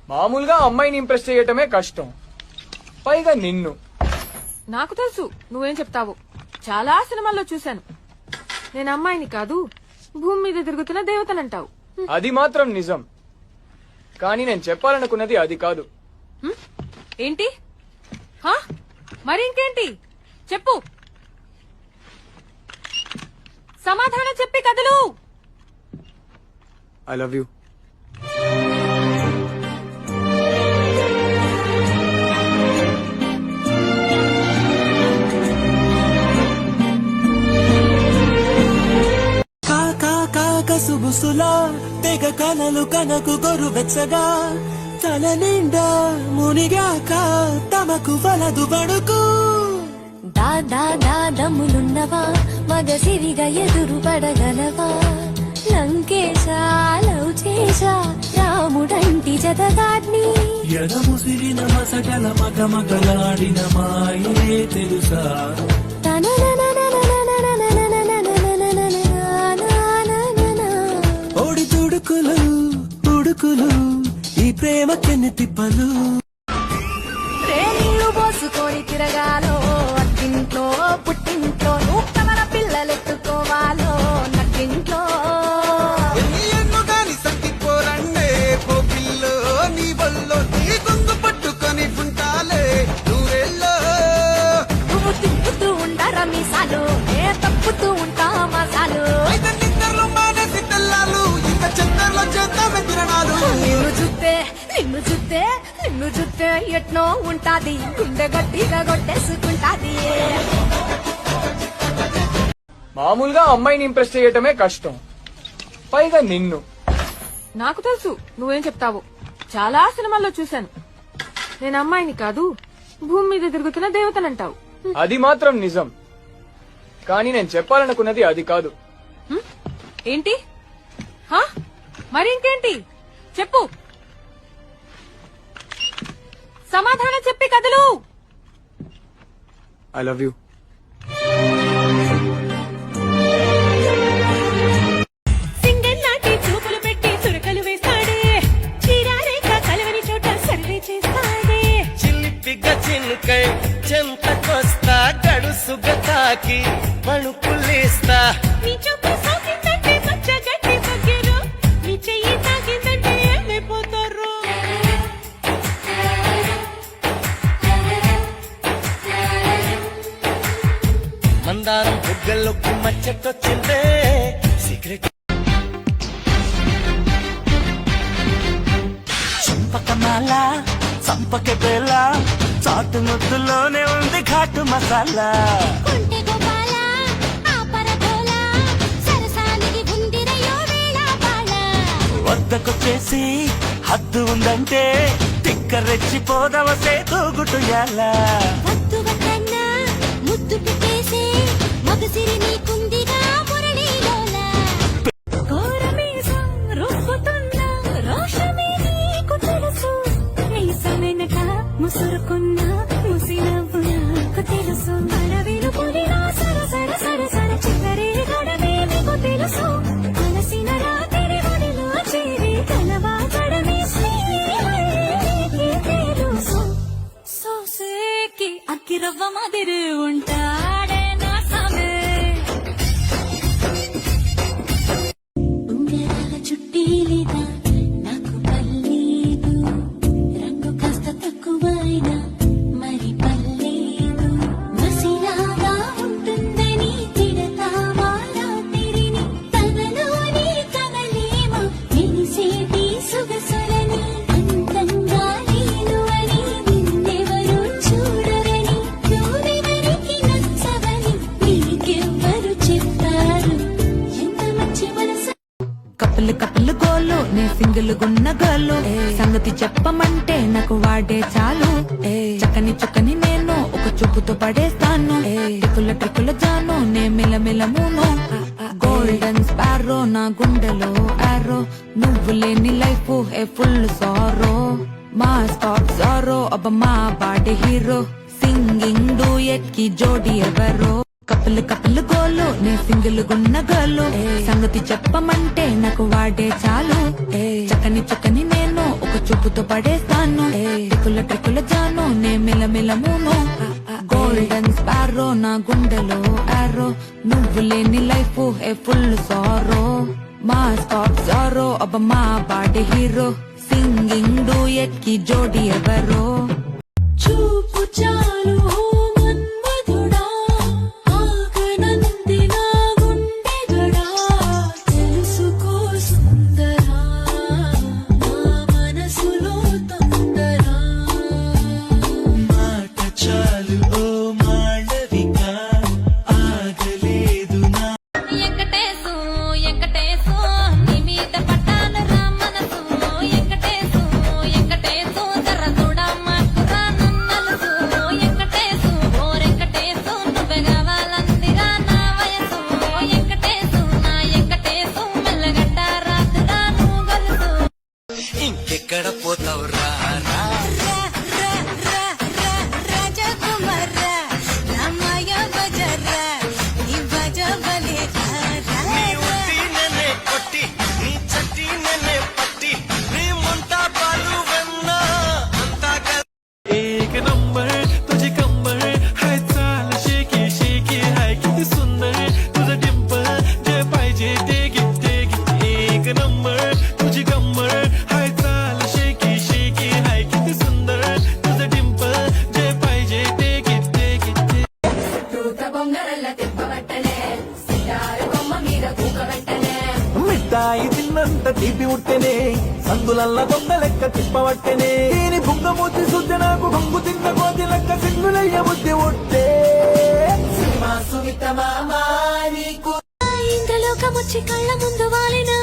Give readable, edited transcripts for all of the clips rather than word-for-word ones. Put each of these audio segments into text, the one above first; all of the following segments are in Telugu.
మామూలుగా అమ్మాయిని ఇంప్రెస్ చేయటమే కష్టం, పైగా నిన్ను. నాకు తెలుసు నువ్వేం చెప్తావు. చాలా సినిమాల్లో చూశాను. నేను అమ్మాయిని కాదు, భూమి మీద తిరుగుతున్న దేవతనంటావు. అది మాత్రం నిజం, కానీ నేను చెప్పాలనుకున్నది అది కాదు. ఏంటి? మరి ఇంకేంటి చెప్పు. సమాధానం చెప్పి కదలు. I love you. సుబుసులా తెగ కలలు కనకు గొరు వెచ్చగా తల నిండా మునిగాక తమకు వలదు బడుకు. దమ్ములున్నవా మగ సిరిగా ఎదురు పడగలవా? లంకేశా లవ్ చేశా రాముడంటి జతగాడ్ని. ఎడముసిరిన మసగల మగ మగలాడిన మాయే తెలుసా? ఉడుకులు ఈ ప్రేమ కెన్ని తిప్పలు. నీళ్లు పోసుకొని తిరగాలో అత్తింట్లో పుట్టింట్లో నూకమల పిల్లలెత్తుకోవాలో నట్టింట్లో. ఎన్ను గాని సంకిపోరండే పో పిల్లో నీ వల్లో నీ గొంగు పట్టుకొని ఉంటాలే దూరెల్లో. నువ్వు తిప్పుతూ ఉండరా మీసాలు, ఏ తప్పుతూ ఉంటా మసాలు. అయితే నిద్రలో మానేసి తెల్లాలు ఇంకా చందర్లో చేద్దామే తిరణాలు. నిన్ను చూస్తే ఎట్నో ఉంటాది, గుండె గట్టిగా కొట్టేసుకుంటాది. మామూలుగా అమ్మాయిని ఇంప్రెస్ చేయటమే కష్టం, పైగా నిన్ను. నాకు తెలుసు నువ్వేం చెప్తావు. చాలా సినిమాల్లో చూశాను. నేను అమ్మాయిని కాదు, భూమి మీద తిరుగుతున్న దేవతనంటావు. అది మాత్రం నిజం, కానీ నేను చెప్పాలనుకున్నది అది కాదు. ఏంటి? మరి ఇంకేంటి చెప్పు. సమాధానం చెప్పి కదలు. I love you. సింగల్ నాటి చూపులు పెట్టి చురకలు వేస్తాడే, చీరారేఖ కలవని చోట సర్వే చేస్తాడే. చిలిపిగ చినుకై చెంతకొస్తా గడుసుగ తాకి మణుకులేస్తా. నీ చూపు సోకిందంటే పచ్చ గడ్డి పగ్గిరు, నీ చెయ్యి తాకిందంటే ఏమైపోతారు. మందారం బుగ్గల్లోకి మచ్చటొచ్చిందే సీక్రెట్. చంపకమాల చంపక బేల చాటు ముద్దులోనే ఉంది ఘాటు మసాలా. కొంటె గోపాల ఆపర గోల సరసానికి ఉందిరయో వేళ బాల. వద్దకొచ్చేసి హద్దు ఉందంటే తిక్క రెచ్చిపోదవసే తూగుటుయాల. వద్దు వద్దన్నా ముద్దు పెట్టేసే మగసిరి నీకుందిగా మురళీలోల. ఘోరమీసం రొప్పుతున్న రోషమే నీకు తెలుసు, నీసమెనక ముసురుకున్న ముసినవ్వు నాకు తెలుసు. అడవిలు పులిలా సరసర సరసర చివరి గడవే నీకు తెలుసు. అలసిన రాత్రి ఒడిలో చేరి కలవాచడమే శ్రీకి తెలుసు. సోసేకి అక్కిరవ్వ మాదిరి ఉంటాడే నా సమే. ఉంగరాల చుట్టీలిదా నాకు పల్లేదు, రంగు కాస్త తక్కువైనా మరి పల్లేదు. మసిలాగా ఉంటుందని తిడతావా రాత్రిని, తనలోని కనలేమా వినిసేటి సొగసులని. అందంగా నేను అని నిన్నెవరు చూడరని, నువ్వెవరికి నచ్చవని నీకెవ్వరు చెప్పారు. ఎంత మంచి మనసు. కప్పులు గోలు నే సింగిల్ గున్న గోలు, సంగతి చెప్పమంటే నాకు వాడే చాలు. చక్కని చుక్కని నేను ఒక చూపుతో పడేస్తాను, ట్రిక్కుల జాను నే మిలమిలమును. గోల్డెన్ స్పారో నా గుండెలో ఆరో, నువ్వు లేని లైఫ్ ఏ ఫుల్ సారో. మా స్టాప్ సారో అబ్బ మా బాడీ హీరో, సింగింగ్ డూయట్ కి జోడి ఎవరో. కపిల్ గోలు నే సింగిల్ గున్న గోలు సంగతి చెప్పమంటే నాకు వాడే చాలు చక్కని చక్కని నేను ఒక చూపుతో పడేస్తాను ట్రిక్కుల జాను నే మిలమిలమును గోల్డెన్ స్పారో నా గుండెలో ఆరో నువ్వు లేని లైఫ్ ఏ ఫుల్ సారో మా స్టాప్ సారో అబ్బ మా బాడీ హీరో సింగింగ్ డూయట్ కి జోడి ఎవరో చూపు చాలు ఓ మన్మధుడా ఆగనంది నా గుండెగడా తెలుసుకో సుందరా నా మనసులో తొందరా మాట చాలు ఓ మాళవిక ఆగలేదు నా ఎంకటేశు ఎంకటేశు నీ మీద పట్టాల రామనసు ఎంకటేశు ఎంకటేశు జర చూడమ్మా కుర్రా నన్నలుసు ఎంకటేశు ఓ వెంకటేశు నువ్వే కావాలందిరా నా వయసు ఎంకటేశు నా ఎంకటేశు మెల్లగడ్డ రాత్రురా నువ్వు గలుసు ఇంకెక్కడ పోతావురా రాజకుమార రామాయ బజరా ఈ బజ బలే నన్నే కొట్టి నీ చట్టి నన్నే పట్టి నీ ముంతా పాలు వెన్నా అంతా एक नंबर तुझे कमर है चाल शेकी शेकी है किती सुंदर तुझं डिंपल जे पाहिजे ते एक नंबर तुझी कमर है चाल शेकी शेकी है किती सुंदर तुझं डिंपल जे पाहिजे ते మిఠాయి తిన్నంత తీపి ఉట్టెనే సందులల్ల దొంగ లెక్క తిప్పవట్టెనే దీని బుంగమూతి శుద్ధ నాకు బొంగు తిన్న కోతి లెక్క సింగులయ్య బుద్ధి ఉట్టే ఇంతలోకమొచ్చి కళ్ళ ముందు వాలినా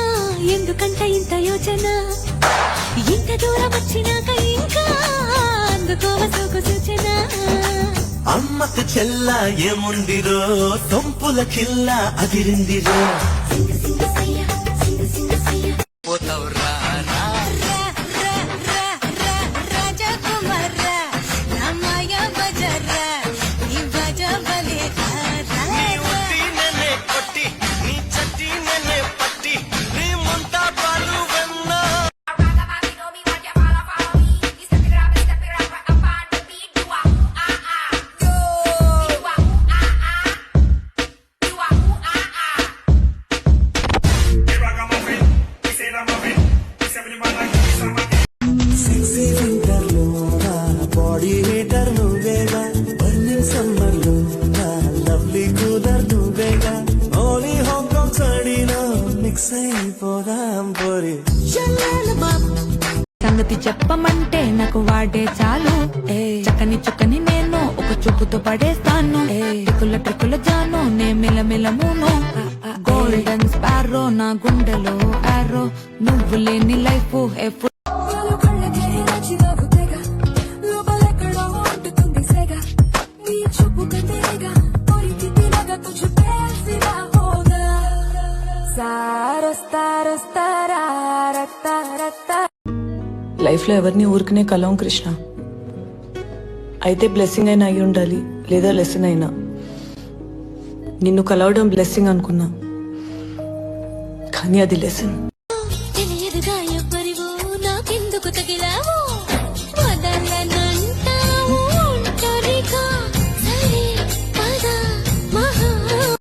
ఎందుకంటే ఇంత యోచన ఇంత దూరం వచ్చినాక ఇంకా అందుకోవ సోకు సూచన అమ్మకు చెల్ల ఏముందిరో సొంపుల కిల్ల అదిరిందిరో పోతావురా రాజకుమార రామాయ బజరా ఈ బజ బలే నన్నే కొట్టి నీ చట్టి నన్నే పట్టి నీ ముంతా పాలు వెన్నా సెక్సీ వింటర్ లో నా బాడీ హీటర్ నువ్వేగా బర్నింగ్ సమ్మర్ లో నా లవ్లీ కూలర్ నువ్వేగా ఓలీ హాంకాంగ్ సడిలో మిక్స్ అయిపోదాం పోరి సంగతి చెప్పమంటే నాకు వాడే చాలు చక్కని చుక్కని నేను ఒక చూపుతో పడేస్తాను ట్రిక్కుల జాను నే మిలమిలమును గోల్డెన్ స్పారో నా గుండెలో ఆరో నువ్వు లేని లైఫ్ ఏ లైఫ్ లో ఎవరిని ఊరికనే కలవం కృష్ణ. అయితే బ్లెస్సింగ్ అయినా అయి ఉండాలి, లేదా లెసన్ అయినా. నిన్ను కలవడం బ్లెస్సింగ్ అనుకున్నా, కానీ అది లెసన్.